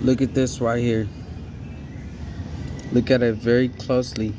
Look at this right here. Look at it very closely.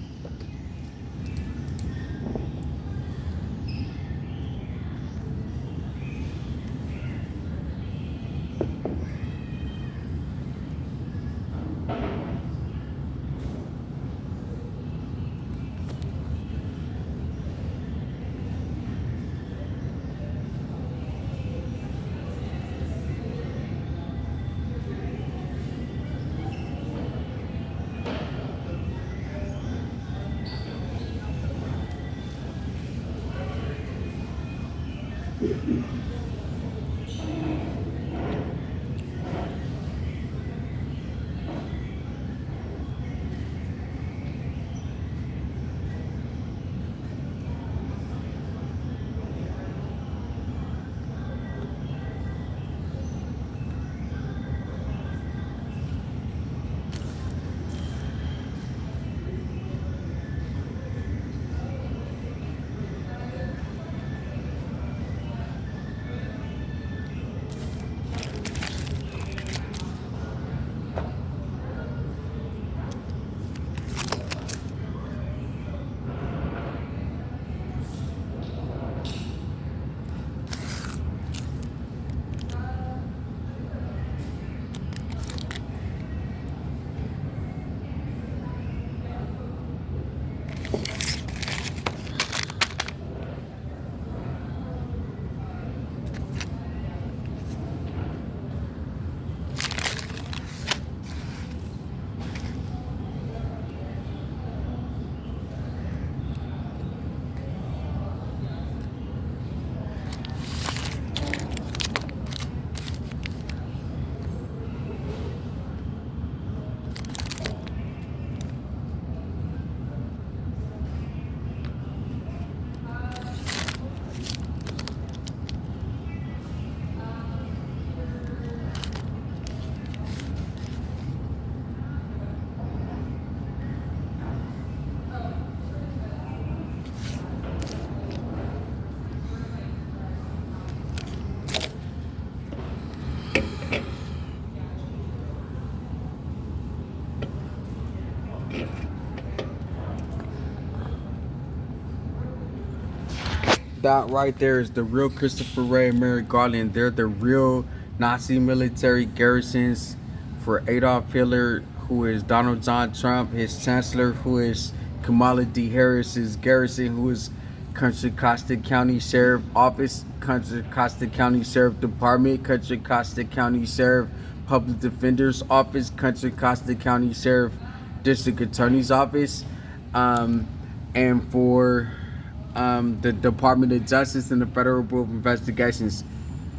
That right there is the real Christopher Wray and Merrick Garland. They're the real Nazi military garrisons for Adolf Hitler, who is Donald John Trump, his chancellor, who is Kamala Harris, his garrison, who is Contra Costa County Sheriff Office, Contra Costa County Sheriff Department, Contra Costa County Sheriff Public Defender's Office, Contra Costa County Sheriff District Attorney's Office, and for the Department of Justice and the Federal Bureau of Investigations.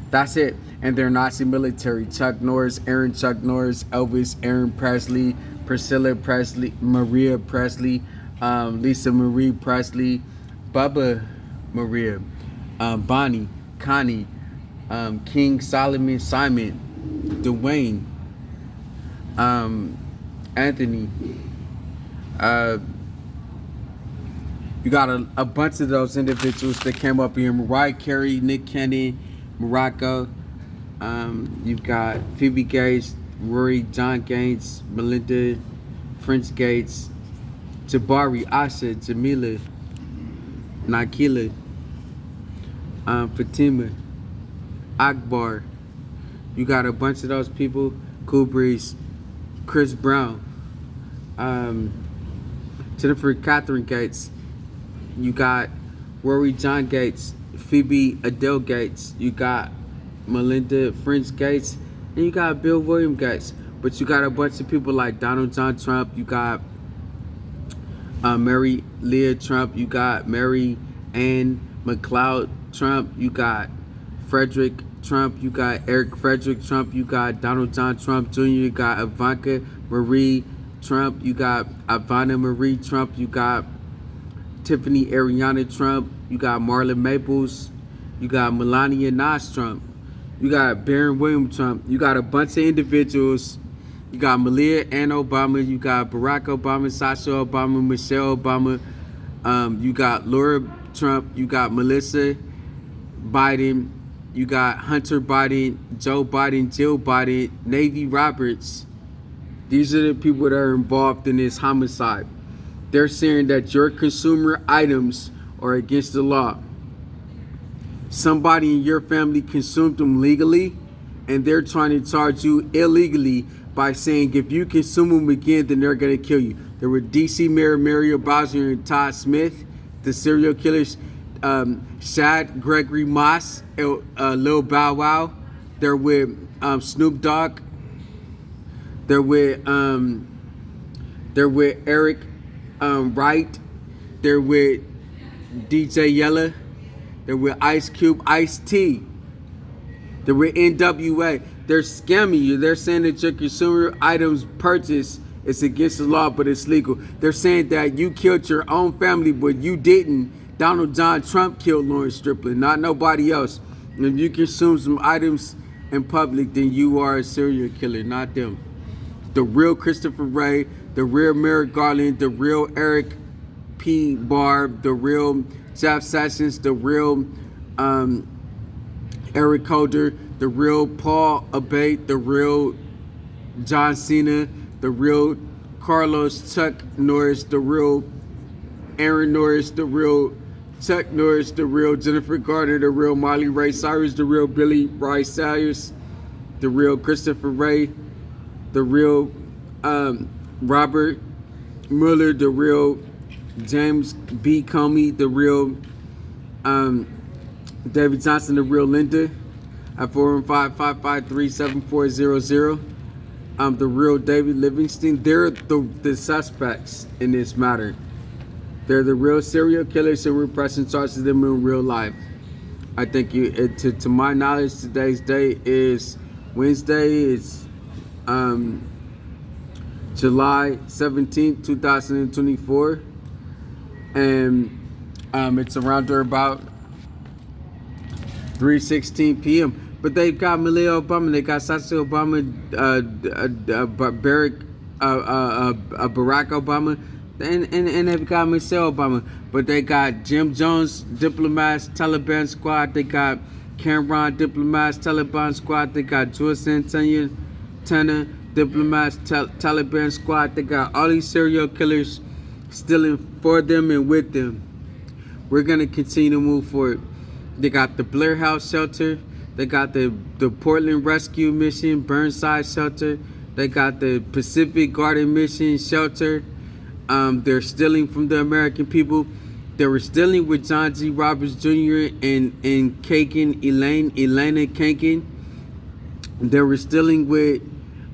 That's it. And they're Nazi military. Chuck Norris, Chuck Norris, Elvis, Aaren Presley, Priscilla Presley, Maria Presley, Lisa Marie Presley, Bubba Maria, Bonnie, Connie, King Solomon Simon, Dwayne, Anthony, you got a bunch of those individuals that came up here. Mariah Carey, Nick Cannon, Morocco. You've got Pheobe Gates, Rory Gates, Melinda Gates, Jabari, Asha, Jamila, Nakila, Fatima, Akbar. You got a bunch of those people. Cool Breeze, Chris Brown, Jennifer Catherine Gates. You got Rory Gates, Phoebe Adele Gates. You got Melinda Gates, and you got Bill William Gates. But you got a bunch of people like Donald John Trump. You got Mary Leah Trump. You got Mary Ann McLeod Trump. You got Frederick Trump. You got Eric Frederick Trump. You got Donald John Trump Jr. You got Ivanka Marie Trump. You got Ivana Marie Trump. You got Tiffany Ariana Trump. You got Marlon Maples. You got Melania Nas Trump. You got Barron Williams Trump. You got a bunch of individuals. You got Malia Obama. You got Barack Obama, Sasha Obama, Michelle Obama. You got Laura Trump. You got Melissa Biden. You got Hunter Biden, Joe Biden, Jill Biden, Navy Roberts. These are the people that are involved in this homicide. They're saying that your consumer items are against the law. Somebody in your family consumed them legally, and they're trying to charge you illegally by saying if you consume them again, then they're going to kill you. There were D.C. Mayor Malia Obama and Todd Smith, the serial killers, Shad Gregory Moss, Lil Bow Wow. They're with Snoop Dogg. They're with Eric Wright. They're with DJ Yella. They're with Ice Cube, Ice-T. They're with NWA. They're scamming you. They're saying that your consumer items purchase is against the law, but it's legal. They're saying that you killed your own family, but you didn't. Donald John Trump killed Lawrence Striplin, not nobody else. And if you consume some items in public, then you are a serial killer, not them. The real Christopher Wray, the real Merrick Garland, the real Eric P. Barr, the real Jeff Sessions, the real Eric Holder, the real Paul Abate, the real John Cina, the real Carlos Chuck Norris, the real Aaren Norris, the real Chuck Norris, the real Jennifer Garner, the real Miley Ray Cyrus, the real Billy Ray Sayers, the real Christopher Wray, the real Robert Mueller, the real James B. Comey, the real David Johnson, the real Linda at 415-553-7400. The real David Livingston. They're the suspects in this matter. They're the real serial killers, and we're pressing charges of them in real life. I think to my knowledge, today's date is Wednesday. It's July 17th, 2024. And it's around or about 3:16 p.m. But they've got Malia Obama, they got Sacha Obama, Barack Obama, and they've got Michelle Obama. But they got Jim Jones, diplomats, Taliban squad. They got Cameron, diplomats, Taliban squad. They got George Santana, diplomats, Taliban squad. They got all these serial killers stealing for them and with them. We're gonna continue to move forward. They got the Blair House Shelter. They got the Portland Rescue Mission, Burnside Shelter. They got the Pacific Garden Mission Shelter. They're stealing from the American people. They were stealing with John G. Roberts Jr. and Kagan, Elena Kagan. They were stealing with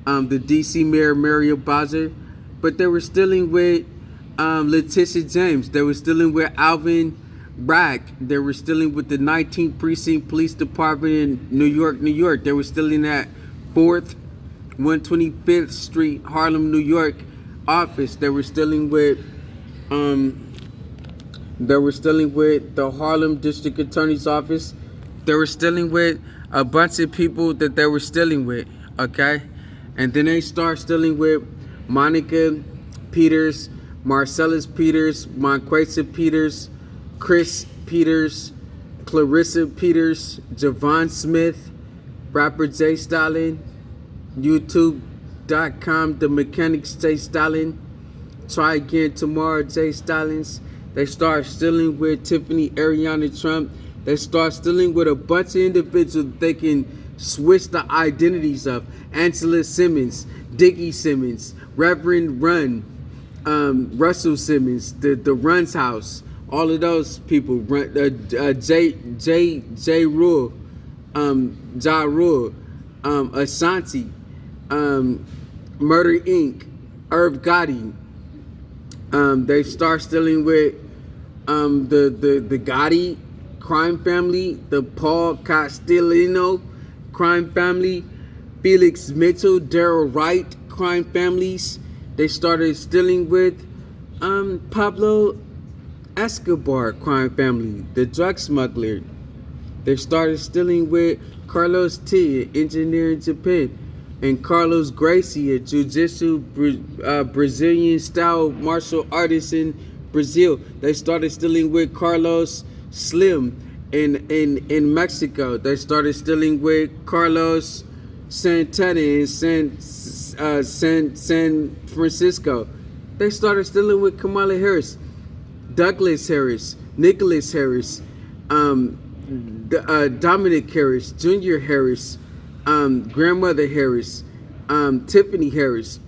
the D.C. Mayor Malia Obama, but they were stealing with Letitia James. They were stealing with Alvin Bragg. They were stealing with the 19th Precinct Police Department in New York, New York. They were stealing at 4th, 125th Street, Harlem, New York office. They were stealing with the Harlem District Attorney's office. They were stealing with a bunch of people that they were stealing with, okay? And then they start stealing with Monica Peters, Marcellus Peters, Monquesa Peters, Chris Peters, Clarissa Peters, Javon Smith, rapper J Stalin, YouTube.com, The Mechanics J Stalin, Try Again Tomorrow J Stalins. They start stealing with Tiffany Ariana Trump. They start stealing with a bunch of individuals they can switch the identities of. Angela Simmons, Diggy Simmons, Reverend Run, Russell Simmons, the Run's house, all of those people, J. Rule, Ja Rule, Ashanti, Murder Inc., Irv Gotti. They start stealing with the Gotti crime family, the Paul Castellino crime family, Felix Mitchell, Daryl Wright crime families. They started stealing with Pablo Escobar crime family, the drug smuggler. They started stealing with Carlos T, an engineer in Japan, and Carlos Gracie, a jiu-jitsu Brazilian style martial artist in Brazil. They started stealing with Carlos Slim in Mexico. They started stealing with Carlos Santana San Francisco. They started stealing with Kamala Harris, Douglas Harris, Nicholas Harris, Dominic Harris, Junior Harris, Grandmother Harris, Tiffany Harris,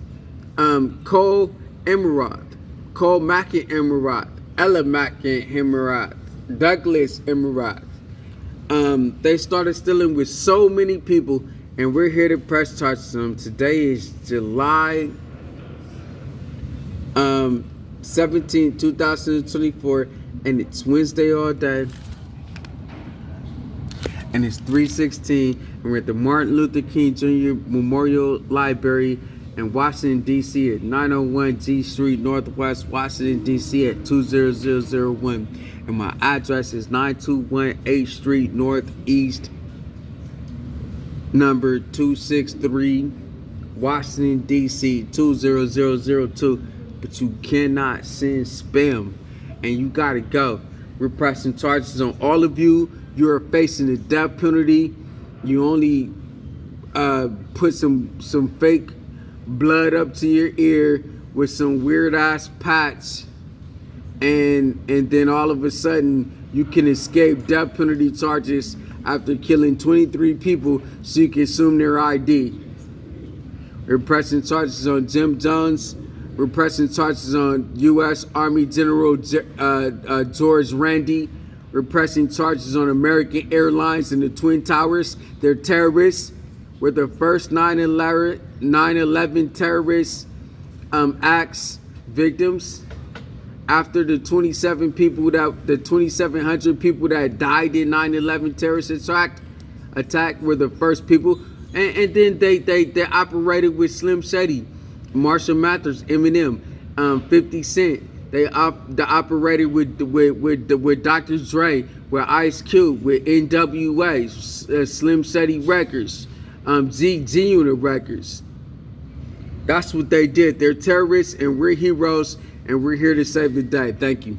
Cole Emirath, Cole Macken Emirath, Ella Macken Emirath, Douglas Emirath. They started stealing with so many people, and we're here to press charges on them. Today is July 17, 2024, and it's Wednesday all day, and it's 3:16, and we're at the Martin Luther King Jr. Memorial Library in Washington, D.C. at 901 G Street, Northwest Washington, D.C. at 20001. And my address is 921 H Street Northeast, number 263, Washington, D.C. 20002. But you cannot send spam, and you gotta go. We're pressing charges on all of you. You are facing the death penalty. You only put some fake blood up to your ear with some weird ass patch, and then all of a sudden you can escape death penalty charges after killing 23 people so you can assume their ID. We're pressing charges on Jim Jones. We're pressing charges on U.S. Army General George Randy. We're pressing charges on American Airlines and the Twin Towers. They're terrorists. We're the first 9/11 terrorist acts victims. After the 2,700 people that died in 9/11 terrorist attack were the first people, and then they operated with Slim Shady, Marshall Mathers, Eminem, 50 Cent. They operated with Dr. Dre, with Ice Cube, with NWA, Slim Shady Records, G Unit Records. That's what they did. They're terrorists, and we're heroes, and we're here to save the day. Thank you.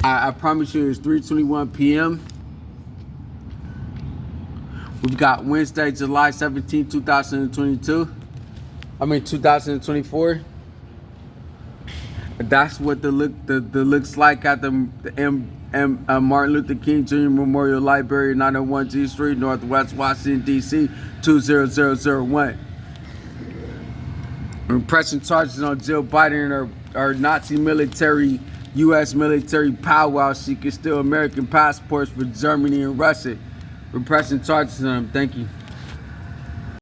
I promise you it's 3:21 p.m. We've got Wednesday, July 17, 2022. 2024. That's what the looks like at the Martin Luther King Jr. Memorial Library, 901 G Street, Northwest Washington, D.C. 20001. We're pressing charges on Jill Biden and our Nazi military, U.S. military powwow. She can steal American passports for Germany and Russia. We're pressing charges on them. Thank you.